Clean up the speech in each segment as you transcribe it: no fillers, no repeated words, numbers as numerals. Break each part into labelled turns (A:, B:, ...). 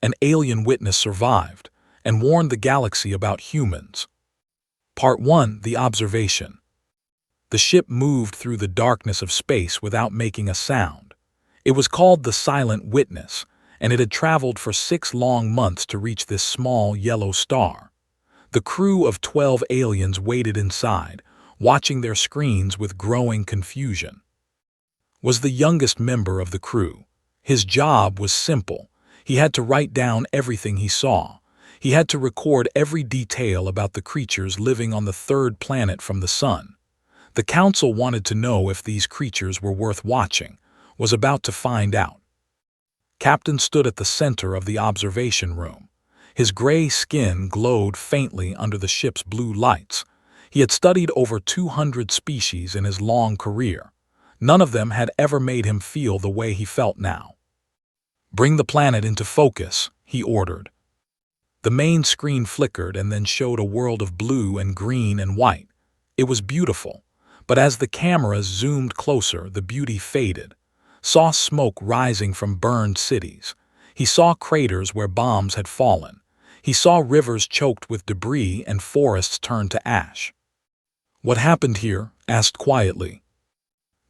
A: An alien witness survived and warned the galaxy about humans. Part 1. The Observation. The ship moved through the darkness of space without making a sound. It was called the Silent Witness, and it had traveled for 6 long months to reach this small yellow star. The crew of 12 aliens waited inside, watching their screens with growing confusion. Was the youngest member of the crew. His job was simple. He had to write down everything he saw. He had to record every detail about the creatures living on the 3rd planet from the sun. The council wanted to know if these creatures were worth watching, was about to find out. Captain stood at the center of the observation room. His gray skin glowed faintly under the ship's blue lights. He had studied over 200 species in his long career. None of them had ever made him feel the way he felt now. "Bring the planet into focus," he ordered. The main screen flickered and then showed a world of blue and green and white. It was beautiful, but as the cameras zoomed closer, the beauty faded. Saw smoke rising from burned cities. He saw craters where bombs had fallen. He saw rivers choked with debris and forests turned to ash. "What happened here?" asked quietly.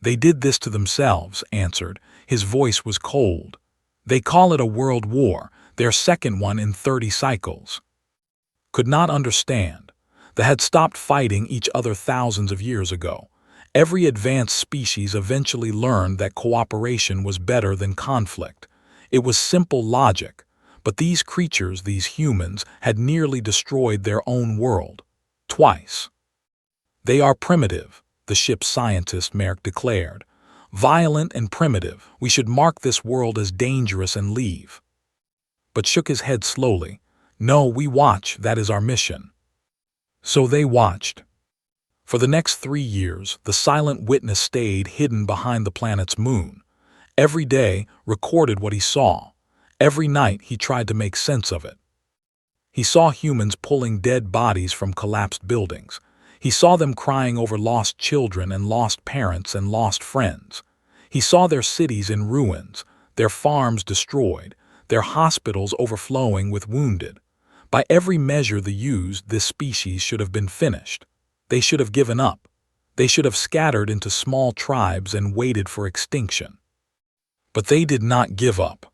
A: "They did this to themselves," answered. His voice was cold. "They call it a world war, their second one in 30 cycles." Could not understand. They had stopped fighting each other thousands of years ago. Every advanced species eventually learned that cooperation was better than conflict. It was simple logic, but these creatures, these humans, had nearly destroyed their own world. Twice. "They are primitive," the ship's scientist Merrick declared. "Violent and primitive. We should mark this world as dangerous and leave." But shook his head slowly. "No, we watch, that is our mission." So they watched. For the next 3 years, the Silent Witness stayed hidden behind the planet's moon. Every day, recorded what he saw. Every night, he tried to make sense of it. He saw humans pulling dead bodies from collapsed buildings. He saw them crying over lost children and lost parents and lost friends. He saw their cities in ruins, their farms destroyed, their hospitals overflowing with wounded. By every measure they used, this species should have been finished. They should have given up. They should have scattered into small tribes and waited for extinction. But they did not give up.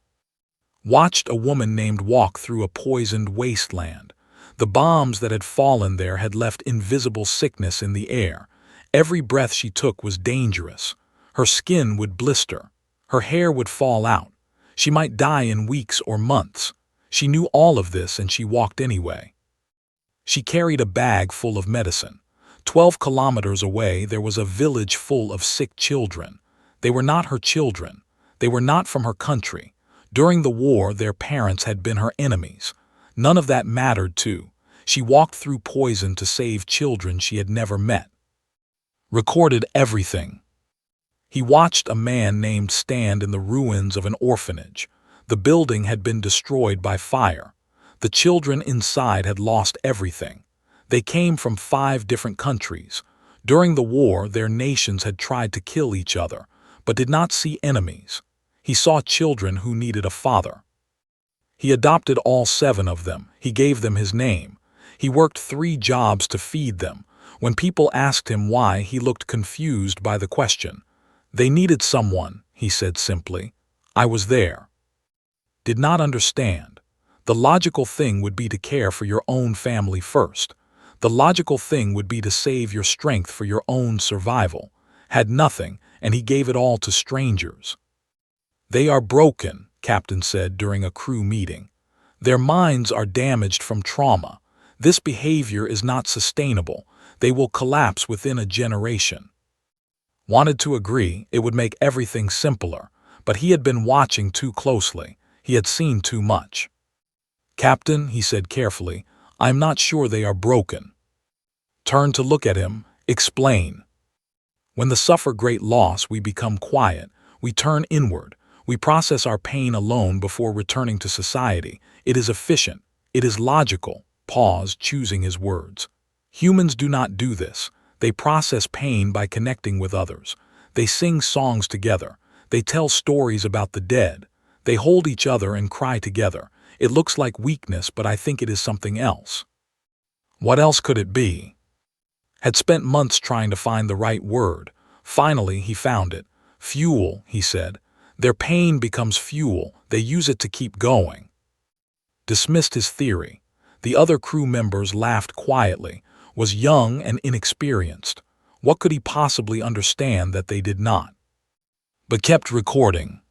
A: Watched a woman named walk through a poisoned wasteland. The bombs that had fallen there had left invisible sickness in the air. Every breath she took was dangerous. Her skin would blister. Her hair would fall out. She might die in weeks or months. She knew all of this and she walked anyway. She carried a bag full of medicine. 12 kilometers away there was a village full of sick children. They were not her children. They were not from her country. During the war, their parents had been her enemies. None of that mattered too. She walked through poison to save children she had never met. Recorded everything. He watched a man named stand in the ruins of an orphanage. The building had been destroyed by fire. The children inside had lost everything. They came from 5 different countries. During the war, their nations had tried to kill each other, but did not see enemies. He saw children who needed a father. He adopted all 7 of them. He gave them his name. He worked 3 jobs to feed them. When people asked him why, he looked confused by the question. "They needed someone," he said simply. "I was there." Did not understand. The logical thing would be to care for your own family first. The logical thing would be to save your strength for your own survival. Had nothing, and he gave it all to strangers. "They are broken," Captain said during a crew meeting. "Their minds are damaged from trauma. This behavior is not sustainable. They will collapse within a generation." Wanted to agree, it would make everything simpler, but he had been watching too closely. He had seen too much. "Captain," he said carefully, "I'm not sure they are broken." Turned to look at him. "Explain." "When they suffer great loss, we become quiet. We turn inward. We process our pain alone before returning to society. It is efficient. It is logical." Pause, choosing his words. "Humans do not do this. They process pain by connecting with others. They sing songs together. They tell stories about the dead. They hold each other and cry together. It looks like weakness, but I think it is something else. What else could it be? Had spent months trying to find the right word. Finally, he found it. Fuel, he said. Their pain becomes fuel. They use it to keep going. Dismissed his theory. The other crew members laughed quietly. Was young and inexperienced. What could he possibly understand that they did not? But kept recording.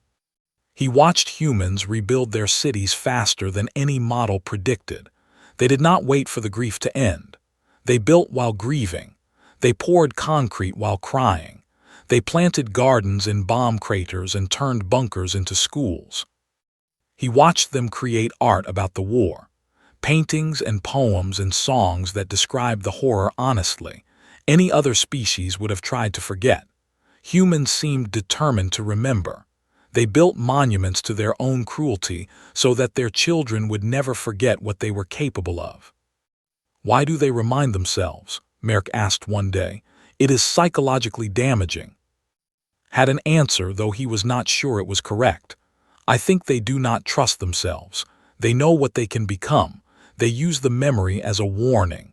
A: He watched humans rebuild their cities faster than any model predicted. They did not wait for the grief to end. They built while grieving. They poured concrete while crying. They planted gardens in bomb craters and turned bunkers into schools. He watched them create art about the war. Paintings and poems and songs that described the horror honestly. Any other species would have tried to forget. Humans seemed determined to remember. They built monuments to their own cruelty so that their children would never forget what they were capable of. Why do they remind themselves? Merrick asked one day. It is psychologically damaging. Had an answer, though he was not sure it was correct. I think they do not trust themselves. They know what they can become. They use the memory as a warning.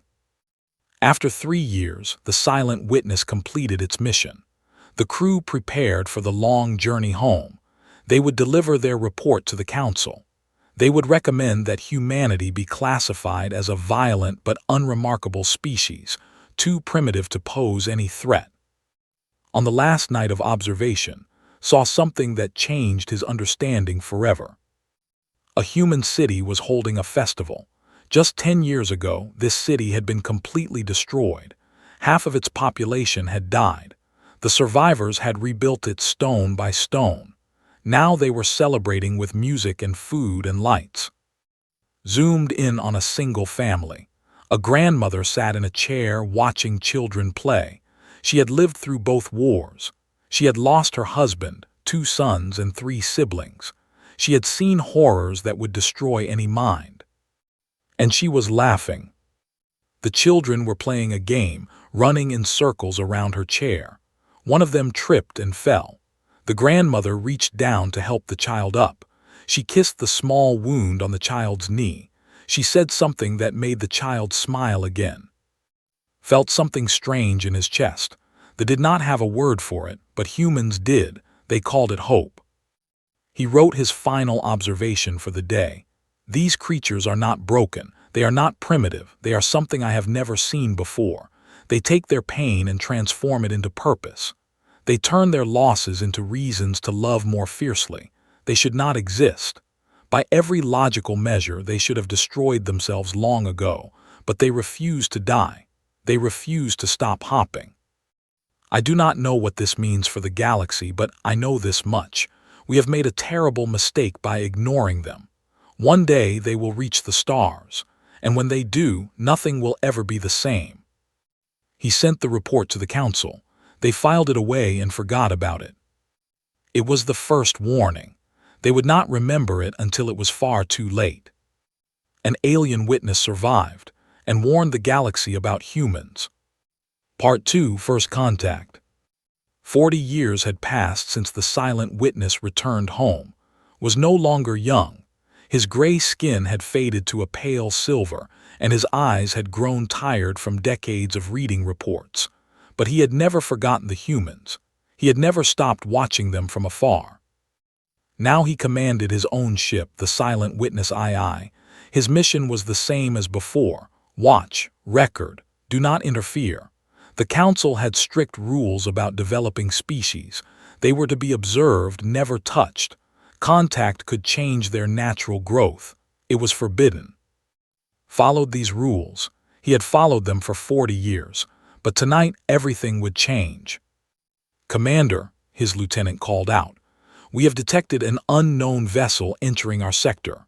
A: After 3 years, the Silent Witness completed its mission. The crew prepared for the long journey home. They would deliver their report to the council. They would recommend that humanity be classified as a violent but unremarkable species, too primitive to pose any threat. On the last night of observation, saw something that changed his understanding forever. A human city was holding a festival. Just 10 years ago, this city had been completely destroyed. Half of its population had died. The survivors had rebuilt it stone by stone. Now they were celebrating with music and food and lights. Zoomed in on a single family. A grandmother sat in a chair watching children play. She had lived through both wars. She had lost her husband, 2 sons, and 3 siblings. She had seen horrors that would destroy any mind. And she was laughing. The children were playing a game, running in circles around her chair. One of them tripped and fell. The grandmother reached down to help the child up. She kissed the small wound on the child's knee. She said something that made the child smile again. Felt something strange in his chest. They did not have a word for it, but humans did. They called it hope. He wrote his final observation for the day. These creatures are not broken. They are not primitive. They are something I have never seen before. They take their pain and transform it into purpose. They turn their losses into reasons to love more fiercely. They should not exist. By every logical measure, they should have destroyed themselves long ago, but they refuse to die. They refuse to stop hopping. I do not know what this means for the galaxy, but I know this much. We have made a terrible mistake by ignoring them. One day they will reach the stars, and when they do, nothing will ever be the same. He sent the report to the council. They filed it away and forgot about it. It was the first warning. They would not remember it until it was far too late. An alien witness survived and warned the galaxy about humans. Part 2, First Contact. 40 years had passed since the Silent Witness returned home. Was no longer young. His gray skin had faded to a pale silver, and his eyes had grown tired from decades of reading reports. But he had never forgotten the humans. He had never stopped watching them from afar. Now he commanded his own ship, the Silent Witness II. His mission was the same as before. Watch, record, do not interfere. The council had strict rules about developing species. They were to be observed, never touched. Contact could change their natural growth. It was forbidden. Followed these rules. He had followed them for 40 years. But tonight, everything would change. Commander, his lieutenant called out, we have detected an unknown vessel entering our sector.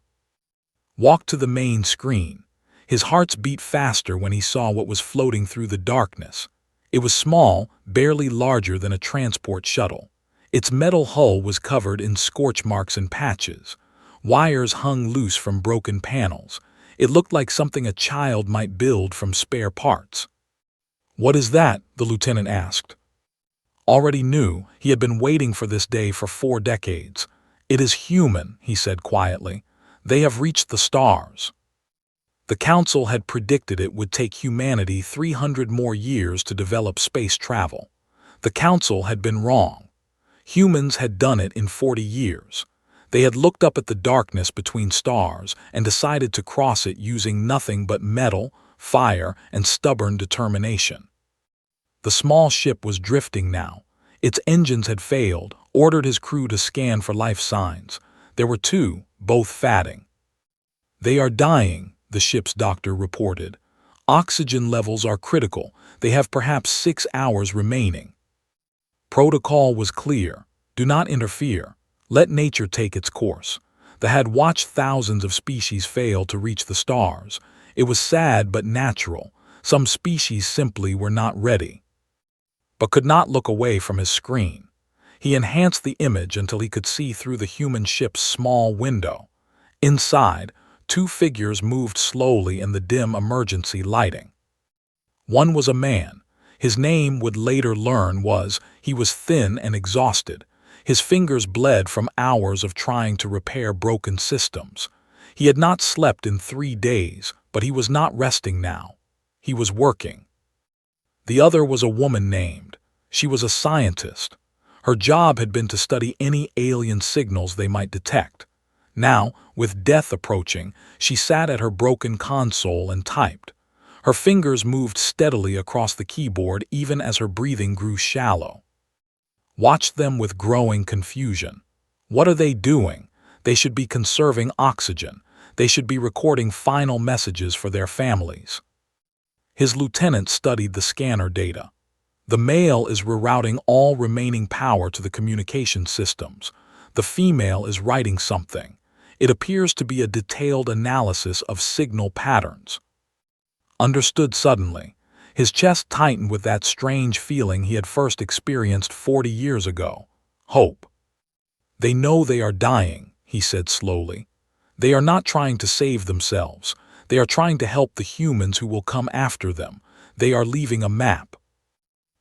A: Walked to the main screen. His heart beat faster when he saw what was floating through the darkness. It was small, barely larger than a transport shuttle. Its metal hull was covered in scorch marks and patches. Wires hung loose from broken panels. It looked like something a child might build from spare parts. What is that? The lieutenant asked. Already knew. He had been waiting for this day for 4 decades. "It is human," he said quietly. "They have reached the stars." The Council had predicted it would take humanity 300 more years to develop space travel. The Council had been wrong. Humans had done it in 40 years. They had looked up at the darkness between stars and decided to cross it using nothing but metal, fire, and stubborn determination. The small ship was drifting now. Its engines had failed, ordered his crew to scan for life signs. There were two, both fatting. "They are dying," the ship's doctor reported. "Oxygen levels are critical. They have perhaps 6 hours remaining." Protocol was clear. Do not interfere. Let nature take its course. They had watched thousands of species fail to reach the stars. It was sad but natural. Some species simply were not ready. But could not look away from his screen. He enhanced the image until he could see through the human ship's small window. Inside, two figures moved slowly in the dim emergency lighting. One was a man. His name, would later learn, he was thin and exhausted. His fingers bled from hours of trying to repair broken systems. He had not slept in 3 days, but he was not resting now. He was working. The other was a woman named. She was a scientist. Her job had been to study any alien signals they might detect. Now, with death approaching, she sat at her broken console and typed. Her fingers moved steadily across the keyboard even as her breathing grew shallow. Watched them with growing confusion. What are they doing? They should be conserving oxygen. They should be recording final messages for their families. His lieutenant studied the scanner data. The male is rerouting all remaining power to the communication systems. The female is writing something. It appears to be a detailed analysis of signal patterns. Understood suddenly. His chest tightened with that strange feeling he had first experienced 40 years ago. Hope. "They know they are dying," he said slowly. "They are not trying to save themselves. They are trying to help the humans who will come after them. They are leaving a map."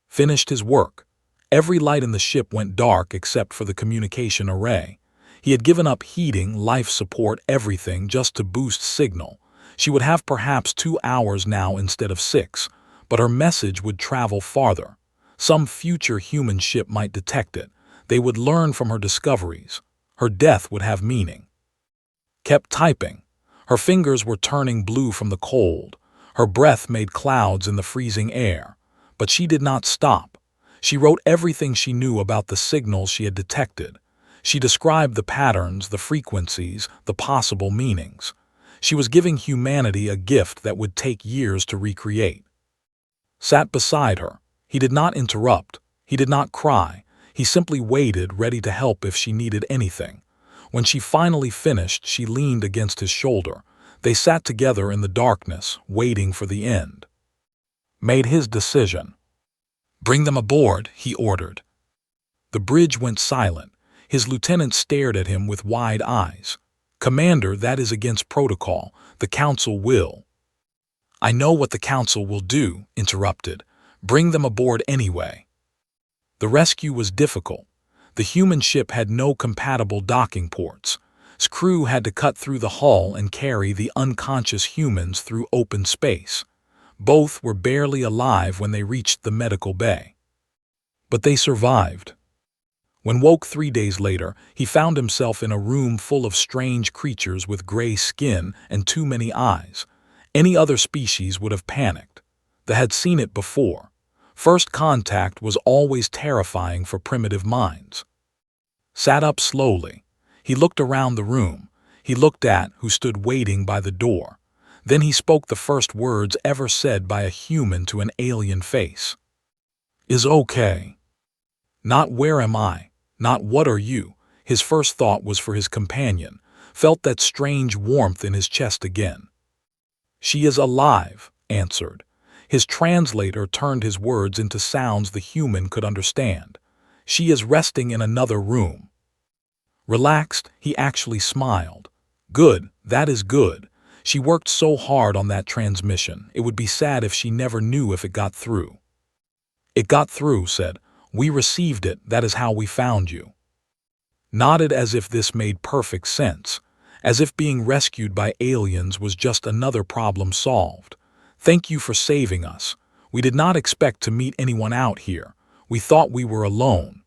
A: Finished his work. Every light in the ship went dark except for the communication array. He had given up heating, life support, everything just to boost signal. She would have perhaps 2 hours now instead of 6, but her message would travel farther. Some future human ship might detect it. They would learn from her discoveries. Her death would have meaning. Kept typing. Her fingers were turning blue from the cold. Her breath made clouds in the freezing air. But she did not stop. She wrote everything she knew about the signals she had detected. She described the patterns, the frequencies, the possible meanings. She was giving humanity a gift that would take years to recreate. Sat beside her. He did not interrupt. He did not cry. He simply waited, ready to help if she needed anything. When she finally finished, she leaned against his shoulder. They sat together in the darkness, waiting for the end. Made his decision. "Bring them aboard," he ordered. The bridge went silent. His lieutenant stared at him with wide eyes. "Commander, that is against protocol. The Council will." "I know what the Council will do," interrupted. "Bring them aboard anyway." The rescue was difficult. The human ship had no compatible docking ports. His crew had to cut through the hull and carry the unconscious humans through open space. Both were barely alive when they reached the medical bay. But they survived. When woke 3 days later, he found himself in a room full of strange creatures with gray skin and too many eyes. Any other species would have panicked. They had seen it before. First contact was always terrifying for primitive minds. Sat up slowly. He looked around the room. He looked at who stood waiting by the door. Then he spoke the first words ever said by a human to an alien face. "Is okay." Not "where am I?" Not "what are you?" His first thought was for his companion. Felt that strange warmth in his chest again. "She is alive," answered. His translator turned his words into sounds the human could understand. "She is resting in another room." Relaxed, he actually smiled. "Good, that is good. She worked so hard on that transmission. It would be sad if she never knew if it got through." "It got through," said. "We received it, that is how we found you." nodded as if this made perfect sense, as if being rescued by aliens was just another problem solved. "Thank you for saving us. We did not expect to meet anyone out here. We thought we were alone."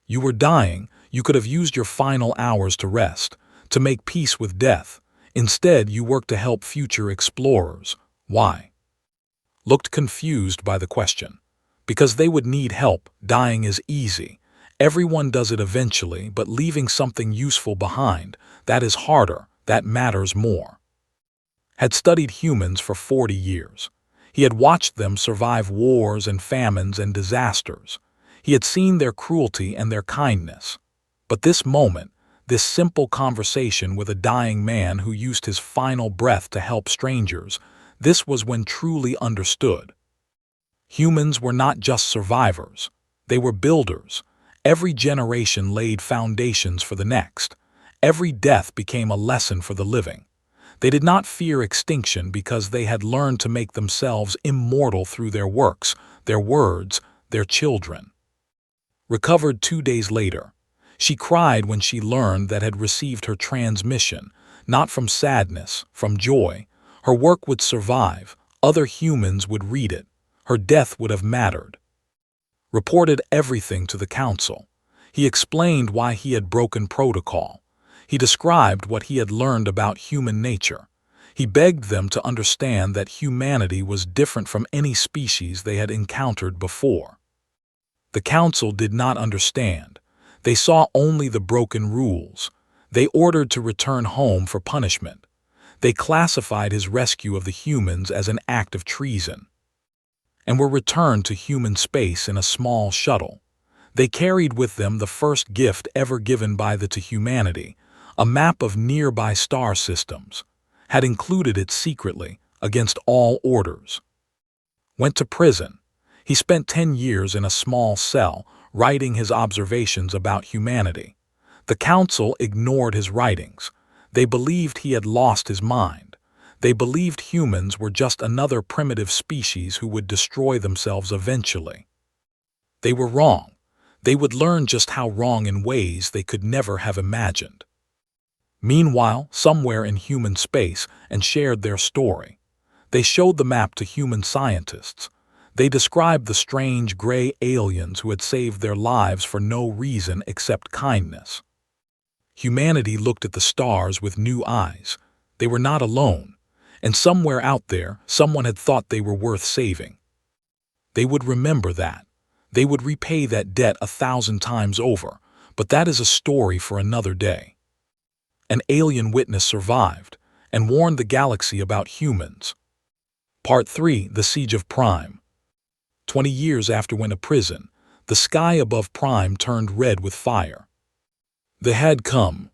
A: "You were dying. You could have used your final hours to rest, to make peace with death. Instead, you work to help future explorers. Why?" Looked confused by the question. "Because they would need help. Dying is easy. Everyone does it eventually, but leaving something useful behind, that is harder, that matters more." Had studied humans for 40 years. He had watched them survive wars and famines and disasters. He had seen their cruelty and their kindness. But this moment, this simple conversation with a dying man who used his final breath to help strangers, this was when truly understood. Humans were not just survivors. They were builders. Every generation laid foundations for the next. Every death became a lesson for the living. They did not fear extinction because they had learned to make themselves immortal through their works, their words, their children. Recovered 2 days later, she cried when she learned that had received her transmission, not from sadness, from joy. Her work would survive, other humans would read it, her death would have mattered. Reported everything to the council. He explained why he had broken protocol. He described what he had learned about human nature. He begged them to understand that humanity was different from any species they had encountered before. The council did not understand. They saw only the broken rules. They ordered to return home for punishment. They classified his rescue of the humans as an act of treason, and were returned to human space in a small shuttle. They carried with them the first gift ever given by to humanity, a map of nearby star systems, had included it secretly, against all orders. Went to prison. He spent 10 years in a small cell, writing his observations about humanity. The council ignored his writings. They believed he had lost his mind. They believed humans were just another primitive species who would destroy themselves eventually. They were wrong. They would learn just how wrong in ways they could never have imagined. Meanwhile, somewhere in human space, and shared their story. They showed the map to human scientists. They described the strange gray aliens who had saved their lives for no reason except kindness. Humanity looked at the stars with new eyes. They were not alone, and somewhere out there, someone had thought they were worth saving. They would remember that. They would repay that debt 1,000 times over, but that is a story for another day. An alien witness survived and warned the galaxy about humans. Part 3: The Siege of Prime. 20 years after went to prison, the sky above Prime turned red with fire. They had come.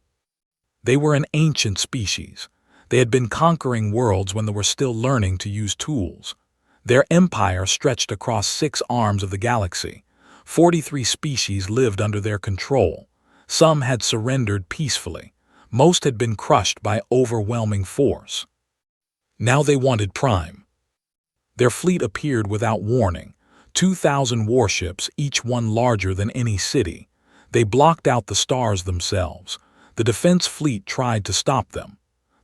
A: They were an ancient species. They had been conquering worlds when they were still learning to use tools. Their empire stretched across 6 arms of the galaxy. 43 species lived under their control. Some had surrendered peacefully. Most had been crushed by overwhelming force. Now they wanted Prime. Their fleet appeared without warning. 2,000 warships, each one larger than any city. They blocked out the stars themselves. The defense fleet tried to stop them.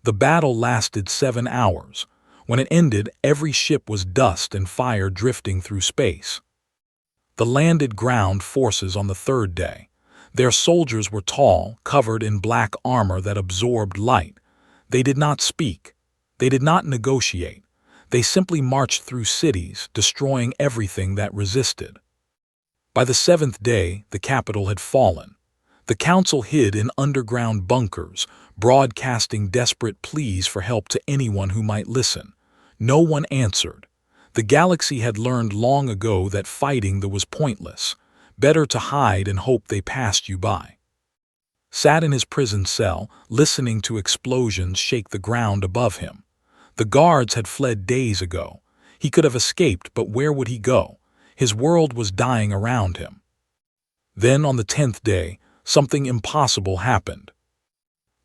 A: The battle lasted 7 hours. When it ended, every ship was dust and fire drifting through space. The landed ground forces on the 3rd day. Their soldiers were tall, covered in black armor that absorbed light. They did not speak. They did not negotiate. They simply marched through cities, destroying everything that resisted. By the 7th day, the capital had fallen. The council hid in underground bunkers, broadcasting desperate pleas for help to anyone who might listen. No one answered. The galaxy had learned long ago that fighting was pointless. Better to hide and hope they passed you by. Sat in his prison cell, listening to explosions shake the ground above him. The guards had fled days ago. He could have escaped, but where would he go? His world was dying around him. Then, on the 10th day, something impossible happened.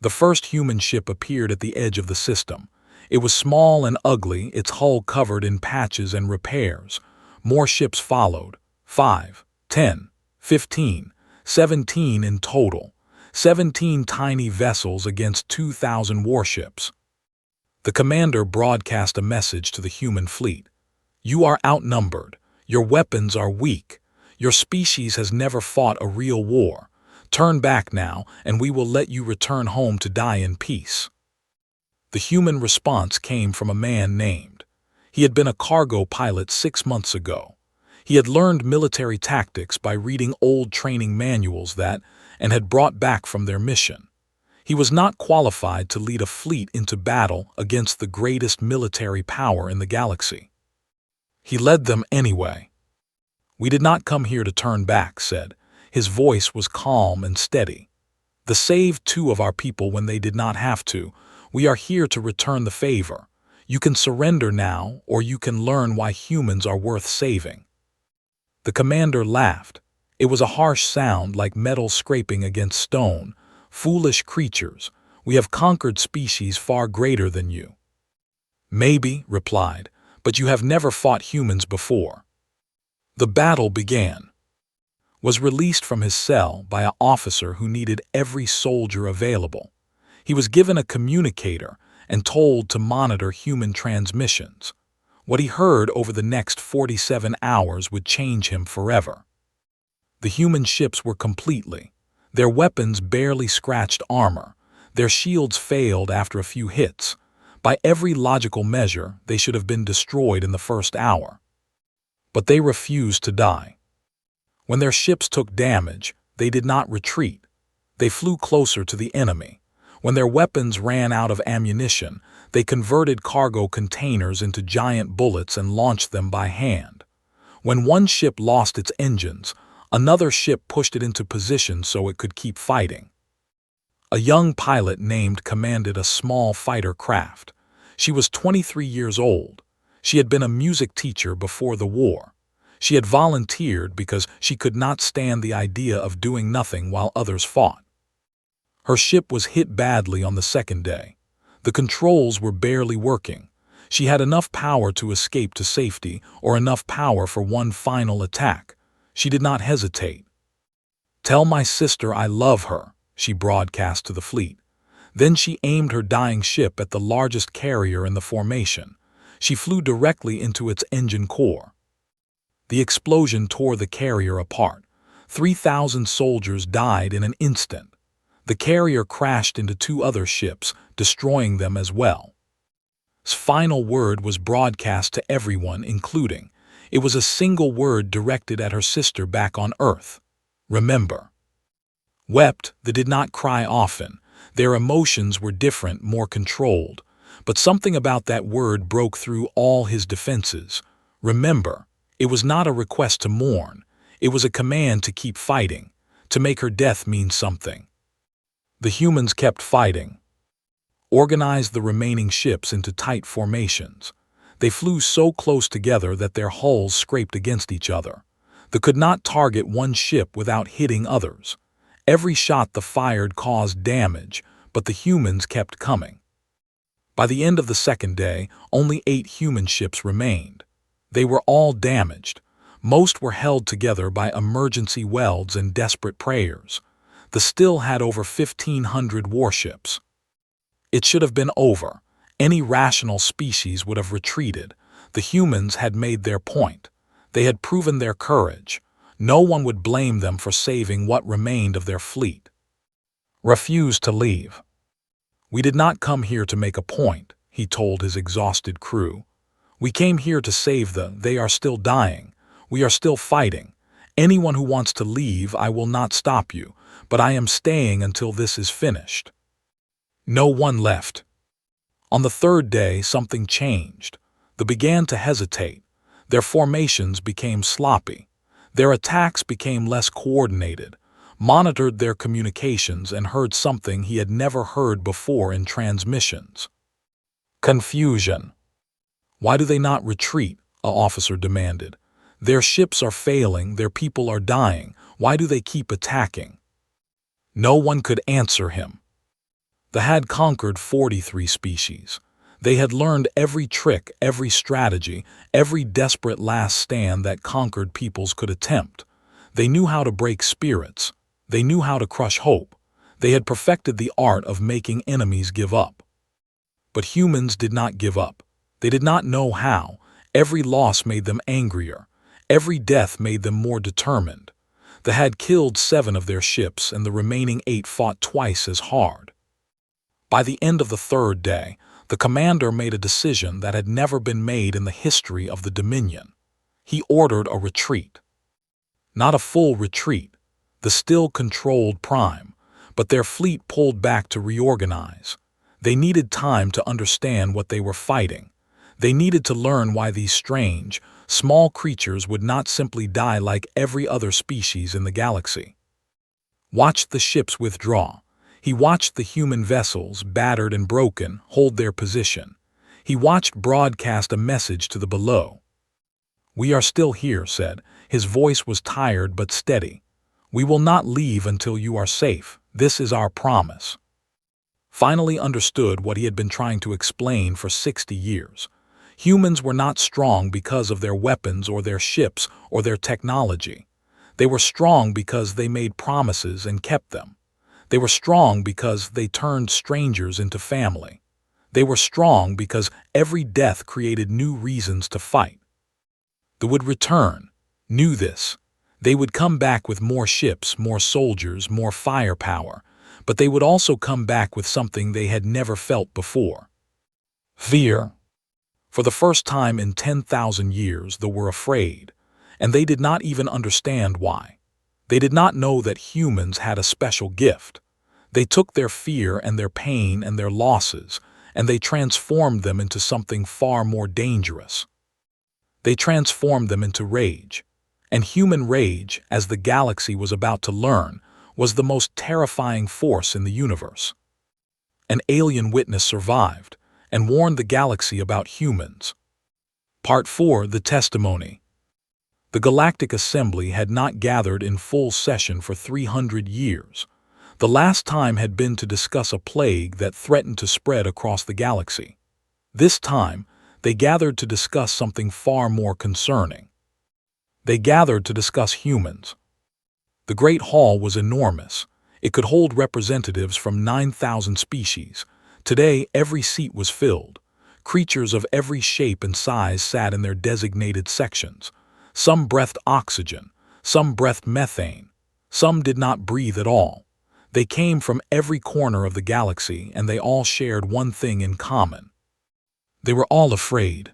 A: The first human ship appeared at the edge of the system. It was small and ugly, its hull covered in patches and repairs. More ships followed. 5, 10, 15, 17 in total. 17 tiny vessels against 2,000 warships. The commander broadcast a message to the human fleet. You are outnumbered. Your weapons are weak. Your species has never fought a real war. Turn back now, and we will let you return home to die in peace. The human response came from a man named. He had been a cargo pilot 6 months ago. He had learned military tactics by reading old training manuals and had brought back from their mission. He was not qualified to lead a fleet into battle against the greatest military power in the galaxy. He led them anyway. We did not come here to turn back, said. His voice was calm and steady. They saved 2 of our people when they did not have to. We are here to return the favor. You can surrender now, or you can learn why humans are worth saving. The commander laughed. It was a harsh sound like metal scraping against stone. Foolish creatures, we have conquered species far greater than you. Maybe, replied, but you have never fought humans before. The battle began. Was released from his cell by an officer who needed every soldier available. He was given a communicator and told to monitor human transmissions. What he heard over the next 47 hours would change him forever. The human ships were completely. Their weapons barely scratched armor. Their shields failed after a few hits. By every logical measure, they should have been destroyed in the first hour. But they refused to die. When their ships took damage, they did not retreat. They flew closer to the enemy. When their weapons ran out of ammunition, they converted cargo containers into giant bullets and launched them by hand. When one ship lost its engines, another ship pushed it into position so it could keep fighting. A young pilot named commanded a small fighter craft. She was 23 years old. She had been a music teacher before the war. She had volunteered because she could not stand the idea of doing nothing while others fought. Her ship was hit badly on the second day. The controls were barely working. She had enough power to escape to safety or enough power for one final attack. She did not hesitate. Tell my sister I love her, she broadcast to the fleet. Then she aimed her dying ship at the largest carrier in the formation. She flew directly into its engine core. The explosion tore the carrier apart. 3,000 soldiers died in an instant. The carrier crashed into 2 other ships, destroying them as well. His final word was broadcast to everyone, including. It was a single word directed at her sister back on Earth. Remember. Wept, they did not cry often. Their emotions were different, more controlled. But something about that word broke through all his defenses. Remember. It was not a request to mourn. It was a command to keep fighting, to make her death mean something. The humans kept fighting. Organized the remaining ships into tight formations. They flew so close together that their hulls scraped against each other. They could not target one ship without hitting others. Every shot they fired caused damage, but the humans kept coming. By the end of the second day, only 8 human ships remained. They were all damaged. Most were held together by emergency welds and desperate prayers. They still had over 1,500 warships. It should have been over. Any rational species would have retreated. The humans had made their point. They had proven their courage. No one would blame them for saving what remained of their fleet. Refused to leave. We did not come here to make a point, he told his exhausted crew. We came here to save them. They are still dying. We are still fighting. Anyone who wants to leave, I will not stop you, but I am staying until this is finished. No one left. On the 3rd day, something changed. They began to hesitate. Their formations became sloppy. Their attacks became less coordinated. Monitored their communications and heard something he had never heard before in transmissions. Confusion. Why do they not retreat? An officer demanded. Their ships are failing, their people are dying. Why do they keep attacking? No one could answer him. They had conquered 43 species. They had learned every trick, every strategy, every desperate last stand that conquered peoples could attempt. They knew how to break spirits. They knew how to crush hope. They had perfected the art of making enemies give up. But humans did not give up. They did not know how. Every loss made them angrier. Every death made them more determined. They had killed 7 of their ships, and the remaining 8 fought twice as hard. By the end of the 3rd day, the commander made a decision that had never been made in the history of the Dominion. He ordered a retreat. Not a full retreat, the still controlled prime, but their fleet pulled back to reorganize. They needed time to understand what they were fighting. They needed to learn why these strange, small creatures would not simply die like every other species in the galaxy. Watched the ships withdraw. He watched the human vessels, battered and broken, hold their position. He watched broadcast a message to the below. "We are still here," said. His voice was tired but steady. "We will not leave until you are safe. This is our promise." Finally understood what he had been trying to explain for 60 years. Humans were not strong because of their weapons or their ships or their technology. They were strong because they made promises and kept them. They were strong because they turned strangers into family. They were strong because every death created new reasons to fight. They would return, knew this. They would come back with more ships, more soldiers, more firepower, but they would also come back with something they had never felt before. Fear. For the first time in 10,000 years, they were afraid, and they did not even understand why. They did not know that humans had a special gift. They took their fear and their pain and their losses, and they transformed them into something far more dangerous. They transformed them into rage. And human rage, as the galaxy was about to learn, was the most terrifying force in the universe. An alien witness survived and warned the galaxy about humans. Part 4: The Testimony. The Galactic Assembly had not gathered in full session for 300 years. The last time had been to discuss a plague that threatened to spread across the galaxy. This time, they gathered to discuss something far more concerning. They gathered to discuss humans. The Great Hall was enormous. It could hold representatives from 9,000 species. Today, every seat was filled. Creatures of every shape and size sat in their designated sections. Some breathed oxygen, some breathed methane, some did not breathe at all. They came from every corner of the galaxy, and they all shared one thing in common. They were all afraid.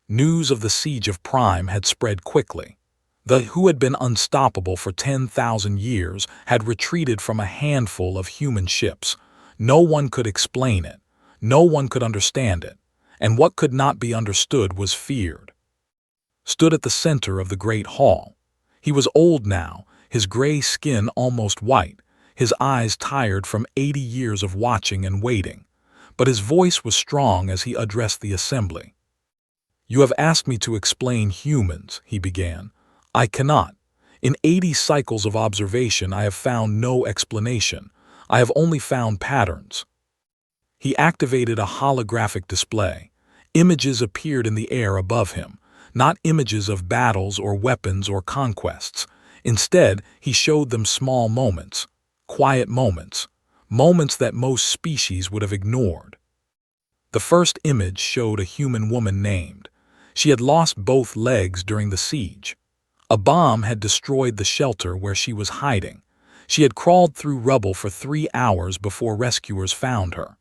A: News of the siege of Prime had spread quickly. The who had been unstoppable for 10,000 years had retreated from a handful of human ships. No one could explain it. No one could understand it. And what could not be understood was feared. Stood at the center of the Great Hall. He was old now, his gray skin almost white, his eyes tired from 80 years of watching and waiting. But his voice was strong as he addressed the assembly. "You have asked me to explain humans," he began. "I cannot. In 80 cycles of observation, I have found no explanation. I have only found patterns." He activated a holographic display. Images appeared in the air above him, not images of battles or weapons or conquests. Instead, he showed them small moments, quiet moments, moments that most species would have ignored. The first image showed a human woman named. She had lost both legs during the siege. A bomb had destroyed the shelter where she was hiding. She had crawled through rubble for 3 hours before rescuers found her.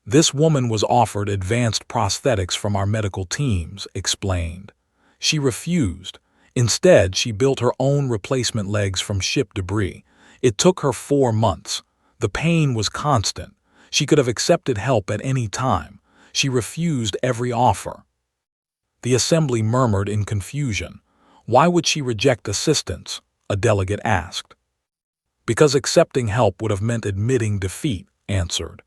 A: "This woman was offered advanced prosthetics from our medical teams," explained. She refused. Instead, she built her own replacement legs from ship debris. It took her 4 months. The pain was constant. She could have accepted help at any time. She refused every offer. The assembly murmured in confusion. "Why would she reject assistance?" a delegate asked. "Because accepting help would have meant admitting defeat," answered.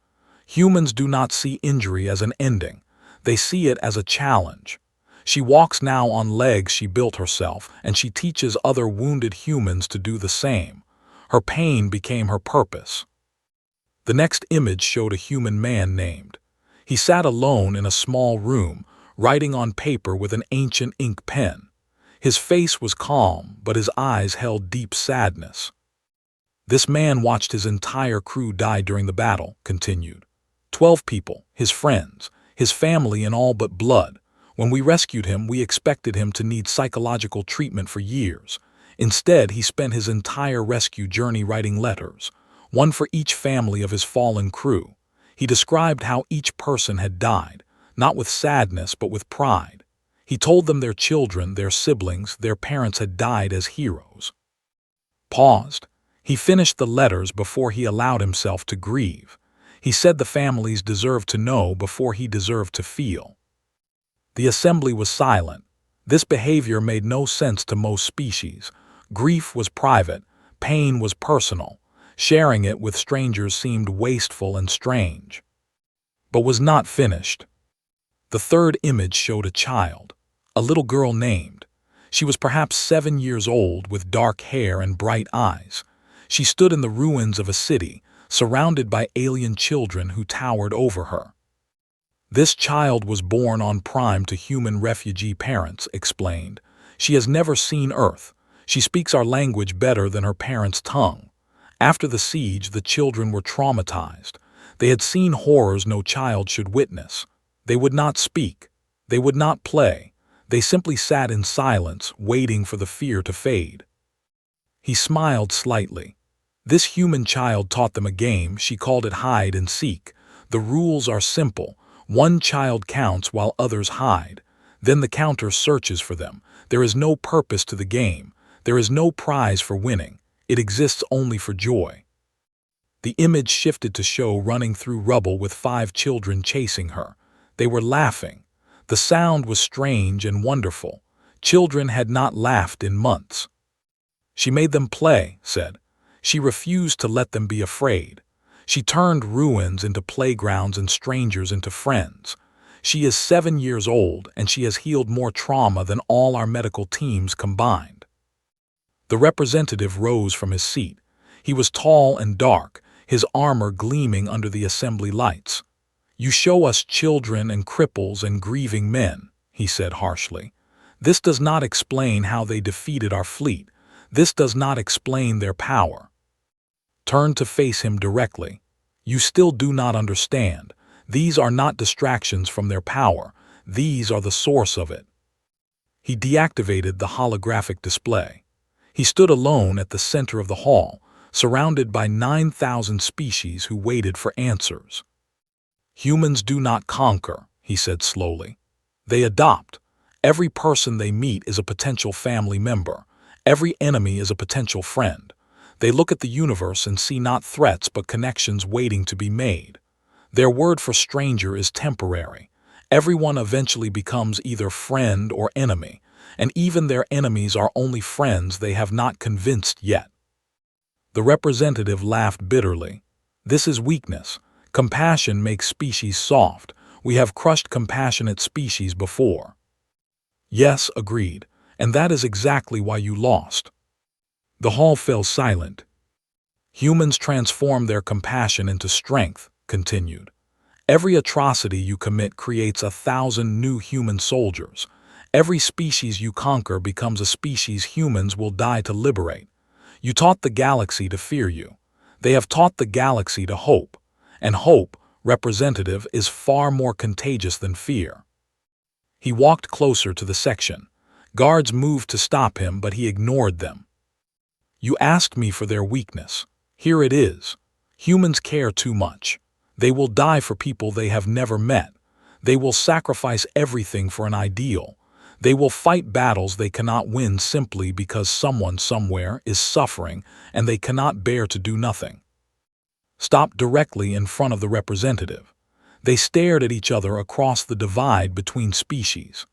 A: "Humans do not see injury as an ending. They see it as a challenge. She walks now on legs she built herself, and she teaches other wounded humans to do the same. Her pain became her purpose." The next image showed a human man named. He sat alone in a small room, writing on paper with an ancient ink pen. His face was calm, but his eyes held deep sadness. This man watched his entire crew die during the battle, continued. 12 people, his friends, his family in all but blood. When we rescued him, we expected him to need psychological treatment for years. Instead, he spent his entire rescue journey writing letters, one for each family of his fallen crew. He described how each person had died, not with sadness but with pride. He told them their children, their siblings, their parents had died as heroes. Paused. He finished the letters before he allowed himself to grieve. He said the families deserved to know before he deserved to feel. The assembly was silent. This behavior made no sense to most species. Grief was private, pain was personal. Sharing it with strangers seemed wasteful and strange. But was not finished. The third image showed a child, a little girl named. She was perhaps 7 years old with dark hair and bright eyes. She stood in the ruins of a city, surrounded by alien children who towered over her. This child was born on Prime to human refugee parents, explained. She has never seen Earth. She speaks our language better than her parents' tongue. After the siege, the children were traumatized. They had seen horrors no child should witness. They would not speak. They would not play. They simply sat in silence, waiting for the fear to fade. He smiled slightly. This human child taught them a game. She called it hide and seek. The rules are simple. One child counts while others hide. Then the counter searches for them. There is no purpose to the game. There is no prize for winning. It exists only for joy. The image shifted to show running through rubble with 5 children chasing her. They were laughing. The sound was strange and wonderful. Children had not laughed in months. She made them play, said. She refused to let them be afraid. She turned ruins into playgrounds and strangers into friends. She is 7 years old and she has healed more trauma than all our medical teams combined. The representative rose from his seat. He was tall and dark, his armor gleaming under the assembly lights. You show us children and cripples and grieving men, he said harshly. This does not explain how they defeated our fleet. This does not explain their power. Turned to face him directly. You still do not understand. These are not distractions from their power. These are the source of it. He deactivated the holographic display. He stood alone at the center of the hall, surrounded by 9,000 species who waited for answers. Humans do not conquer, he said slowly. They adopt. Every person they meet is a potential family member. Every enemy is a potential friend. They look at the universe and see not threats but connections waiting to be made. Their word for stranger is temporary. Everyone eventually becomes either friend or enemy, and even their enemies are only friends they have not convinced yet. The representative laughed bitterly. This is weakness. Compassion makes species soft. We have crushed compassionate species before. Yes, agreed, and that is exactly why you lost. The hall fell silent. Humans transform their compassion into strength, continued. Every atrocity you commit creates 1,000 new human soldiers. Every species you conquer becomes a species humans will die to liberate. You taught the galaxy to fear you. They have taught the galaxy to hope. And hope, representative, is far more contagious than fear. He walked closer to the section. Guards moved to stop him, but he ignored them. You asked me for their weakness. Here it is. Humans care too much. They will die for people they have never met. They will sacrifice everything for an ideal. They will fight battles they cannot win simply because someone somewhere is suffering and they cannot bear to do nothing. Stopped directly in front of the representative. They stared at each other across the divide between species.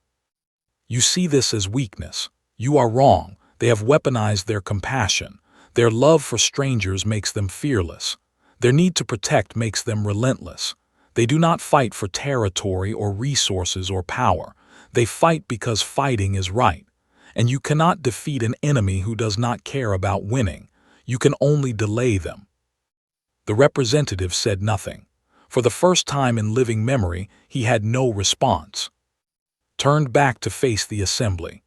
A: You see this as weakness. You are wrong. They have weaponized their compassion. Their love for strangers makes them fearless. Their need to protect makes them relentless. They do not fight for territory or resources or power. They fight because fighting is right. And you cannot defeat an enemy who does not care about winning. You can only delay them. The representative said nothing. For the first time in living memory, he had no response. Turned back to face the assembly.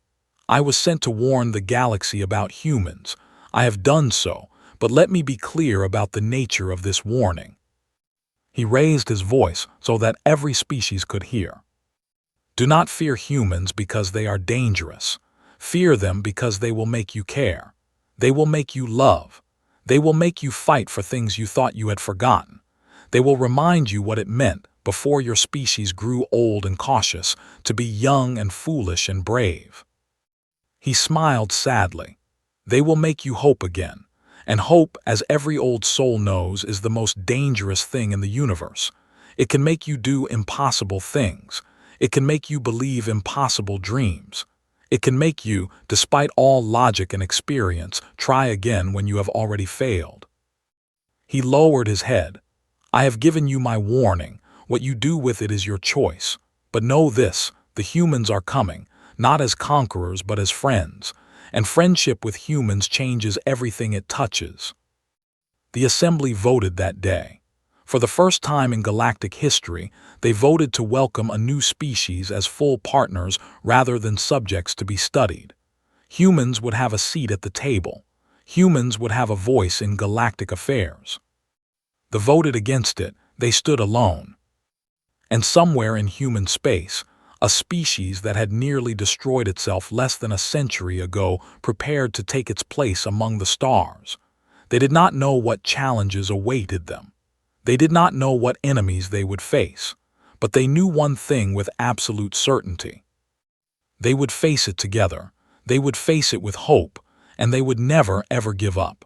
A: I was sent to warn the galaxy about humans. I have done so, but let me be clear about the nature of this warning." He raised his voice so that every species could hear. "Do not fear humans because they are dangerous. Fear them because they will make you care. They will make you love. They will make you fight for things you thought you had forgotten. They will remind you what it meant before your species grew old and cautious to be young and foolish and brave." He smiled sadly. "They will make you hope again. And hope, as every old soul knows, is the most dangerous thing in the universe. It can make you do impossible things. It can make you believe impossible dreams. It can make you, despite all logic and experience, try again when you have already failed." He lowered his head. "I have given you my warning. What you do with it is your choice. But know this, the humans are coming, not as conquerors but as friends. And friendship with humans changes everything it touches." The assembly voted that day. For the first time in galactic history, they voted to welcome a new species as full partners rather than subjects to be studied. Humans would have a seat at the table. Humans would have a voice in galactic affairs. The voted against it, they stood alone. And somewhere in human space, a species that had nearly destroyed itself less than a century ago prepared to take its place among the stars. They did not know what challenges awaited them. They did not know what enemies they would face, but they knew one thing with absolute certainty. They would face it together, they would face it with hope, and they would never ever give up.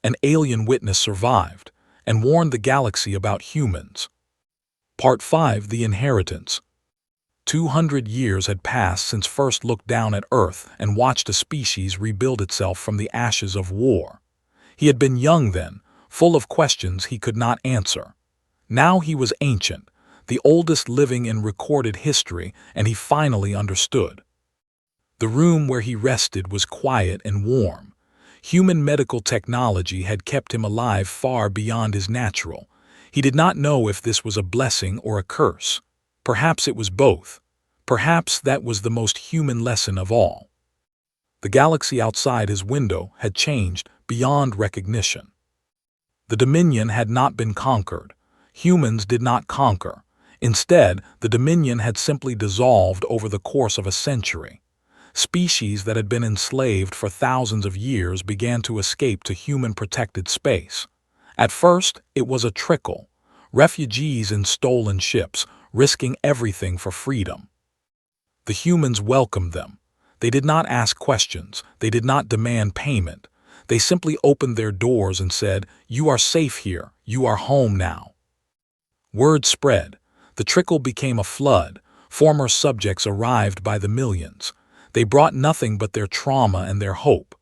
A: An alien witness survived and warned the galaxy about humans. Part 5: The Inheritance. 200 years had passed since first looked down at Earth and watched a species rebuild itself from the ashes of war. He had been young then, full of questions he could not answer. Now he was ancient, the oldest living in recorded history, and he finally understood. The room where he rested was quiet and warm. Human medical technology had kept him alive far beyond his natural. He did not know if this was a blessing or a curse. Perhaps it was both. Perhaps that was the most human lesson of all. The galaxy outside his window had changed beyond recognition. The Dominion had not been conquered. Humans did not conquer. Instead, the Dominion had simply dissolved over the course of a century. Species that had been enslaved for thousands of years began to escape to human-protected space. At first, it was a trickle. Refugees in stolen ships, risking everything for freedom. The humans welcomed them. They did not ask questions. They did not demand payment. They simply opened their doors and said, "You are safe here. You are home now." Word spread. The trickle became a flood. Former subjects arrived by the millions. They brought nothing but their trauma and their hope.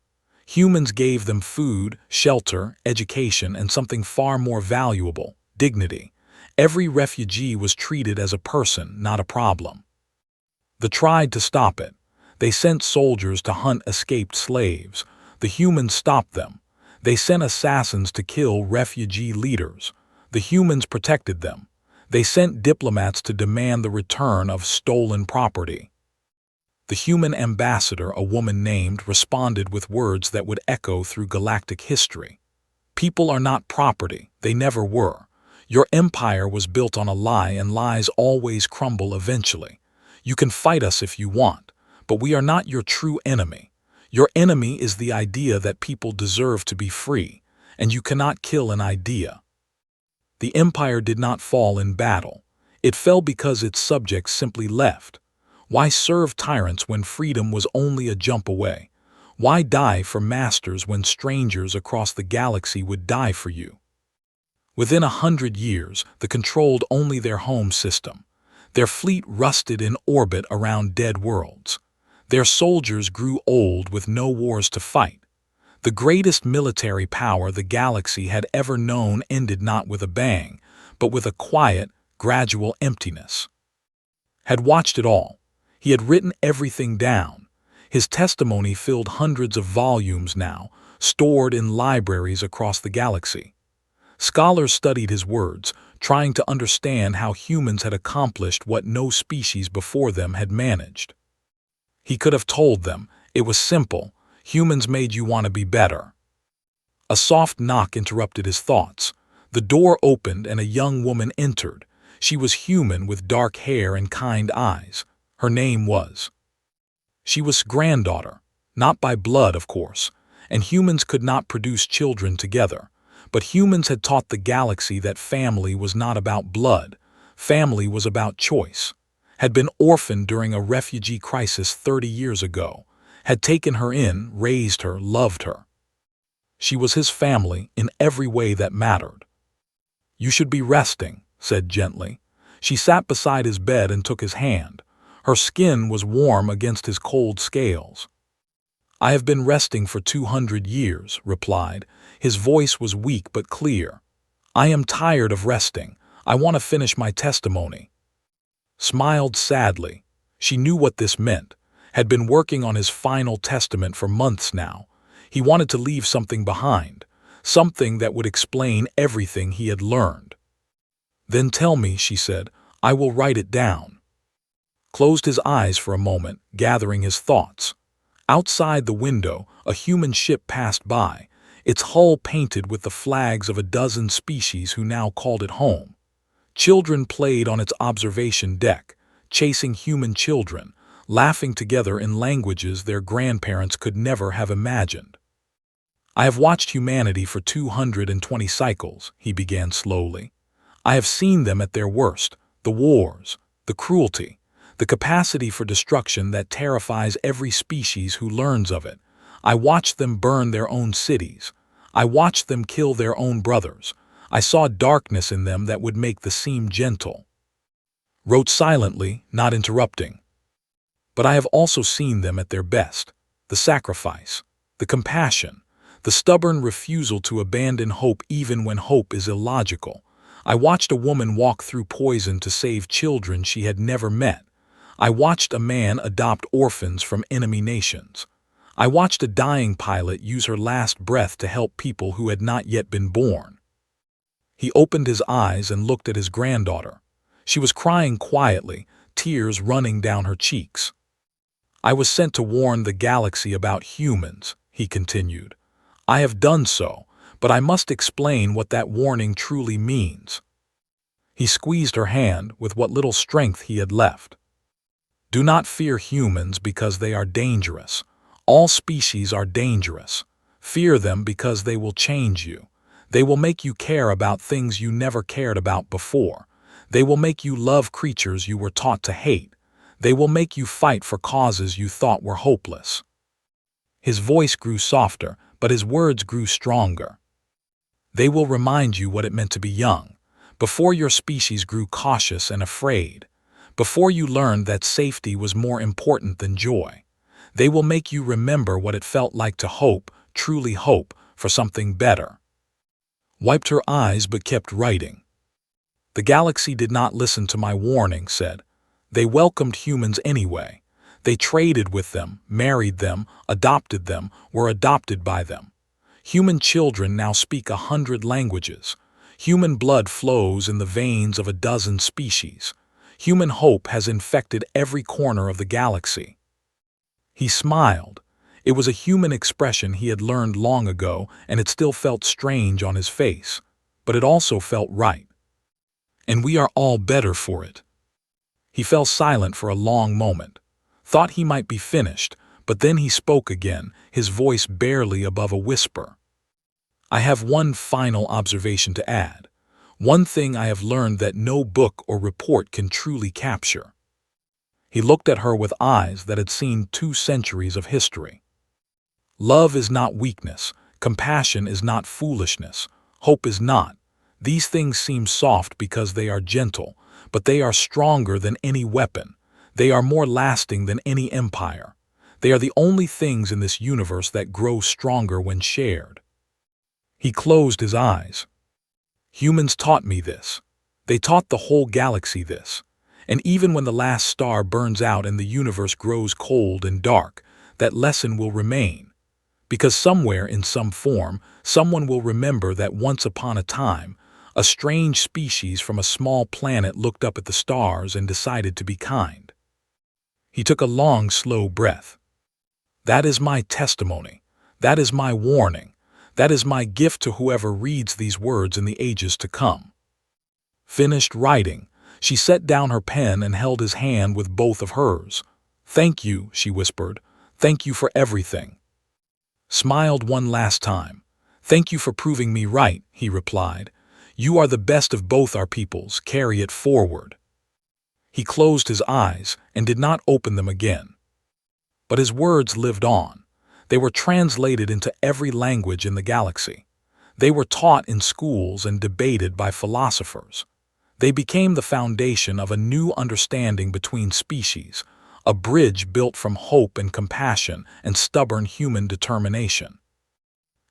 A: Humans gave them food, shelter, education, and something far more valuable: dignity. Every refugee was treated as a person, not a problem. They tried to stop it. They sent soldiers to hunt escaped slaves. The humans stopped them. They sent assassins to kill refugee leaders. The humans protected them. They sent diplomats to demand the return of stolen property. The human ambassador, a woman named, responded with words that would echo through galactic history. "People are not property. They never were. Your empire was built on a lie, and lies always crumble eventually. You can fight us if you want, but we are not your true enemy. Your enemy is the idea that people deserve to be free, and you cannot kill an idea." The empire did not fall in battle. It fell because its subjects simply left. Why serve tyrants when freedom was only a jump away? Why die for masters when strangers across the galaxy would die for you? Within 100 years, they controlled only their home system. Their fleet rusted in orbit around dead worlds. Their soldiers grew old with no wars to fight. The greatest military power the galaxy had ever known ended not with a bang, but with a quiet, gradual emptiness. Had watched it all. He had written everything down. His testimony filled hundreds of volumes now, stored in libraries across the galaxy. Scholars studied his words, trying to understand how humans had accomplished what no species before them had managed. He could have told them, it was simple: humans made you want to be better. A soft knock interrupted his thoughts. The door opened and a young woman entered. She was human with dark hair and kind eyes. Her name was. She was granddaughter, not by blood, of course, and humans could not produce children together. But humans had taught the galaxy that family was not about blood. Family was about choice. Had been orphaned during a refugee crisis 30 years ago. Had taken her in, raised her, loved her. She was his family in every way that mattered. "You should be resting," said gently. She sat beside his bed and took his hand. Her skin was warm against his cold scales. "I have been resting for 200 years, replied. His voice was weak but clear. "I am tired of resting. I want to finish my testimony." Smiled sadly. She knew what this meant. Had been working on his final testament for months now. He wanted to leave something behind, something that would explain everything he had learned. "Then tell me," she said. "I will write it down." Closed his eyes for a moment, gathering his thoughts. Outside the window, a human ship passed by, its hull painted with the flags of a dozen species who now called it home. Children played on its observation deck, chasing human children, laughing together in languages their grandparents could never have imagined. "I have watched humanity for 220 cycles," he began slowly. "I have seen them at their worst, the wars, the cruelty, the capacity for destruction that terrifies every species who learns of it. I watched them burn their own cities. I watched them kill their own brothers. I saw darkness in them that would make the seem gentle." Wrote silently, not interrupting. "But I have also seen them at their best, the sacrifice, the compassion, the stubborn refusal to abandon hope even when hope is illogical. I watched a woman walk through poison to save children she had never met. I watched a man adopt orphans from enemy nations. I watched a dying pilot use her last breath to help people who had not yet been born." He opened his eyes and looked at his granddaughter. She was crying quietly, tears running down her cheeks. "I was sent to warn the galaxy about humans," he continued. "I have done so, but I must explain what that warning truly means." He squeezed her hand with what little strength he had left. "Do not fear humans because they are dangerous. All species are dangerous. Fear them because they will change you. They will make you care about things you never cared about before. They will make you love creatures you were taught to hate. They will make you fight for causes you thought were hopeless." His voice grew softer, but his words grew stronger. "They will remind you what it meant to be young, before your species grew cautious and afraid, before you learned that safety was more important than joy. They will make you remember what it felt like to hope, truly hope, for something better." Wiped her eyes but kept writing. "The galaxy did not listen to my warning," said. "They welcomed humans anyway. They traded with them, married them, adopted them, were adopted by them. Human children now speak 100 languages. Human blood flows in the veins of a dozen species. Human hope has infected every corner of the galaxy." He smiled. It was a human expression he had learned long ago, and it still felt strange on his face. But it also felt right. "And we are all better for it." He fell silent for a long moment. Thought he might be finished, but then he spoke again, his voice barely above a whisper. "I have one final observation to add. One thing I have learned that no book or report can truly capture." He looked at her with eyes that had seen 2 centuries of history. "Love is not weakness. Compassion is not foolishness. Hope is not. These things seem soft because they are gentle, but they are stronger than any weapon. They are more lasting than any empire. They are the only things in this universe that grow stronger when shared." He closed his eyes. "Humans taught me this. They taught the whole galaxy this. And even when the last star burns out and the universe grows cold and dark, that lesson will remain. Because somewhere in some form, someone will remember that once upon a time, a strange species from a small planet looked up at the stars and decided to be kind." He took a long, slow breath. "That is my testimony. That is my warning. That is my gift to whoever reads these words in the ages to come." Finished writing, she set down her pen and held his hand with both of hers. "Thank you," she whispered. "Thank you for everything." Smiled one last time. "Thank you for proving me right," he replied. "You are the best of both our peoples. Carry it forward." He closed his eyes and did not open them again. But his words lived on. They were translated into every language in the galaxy. They were taught in schools and debated by philosophers. They became the foundation of a new understanding between species, a bridge built from hope and compassion and stubborn human determination.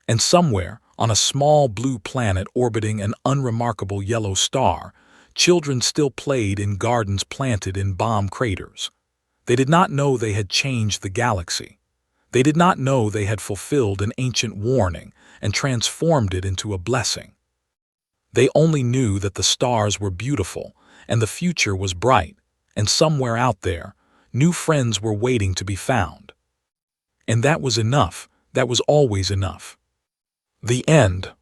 A: And somewhere, on a small blue planet orbiting an unremarkable yellow star, children still played in gardens planted in bomb craters. They did not know they had changed the galaxy. They did not know they had fulfilled an ancient warning and transformed it into a blessing. They only knew that the stars were beautiful and the future was bright, and somewhere out there, new friends were waiting to be found. And that was enough. That was always enough. The end.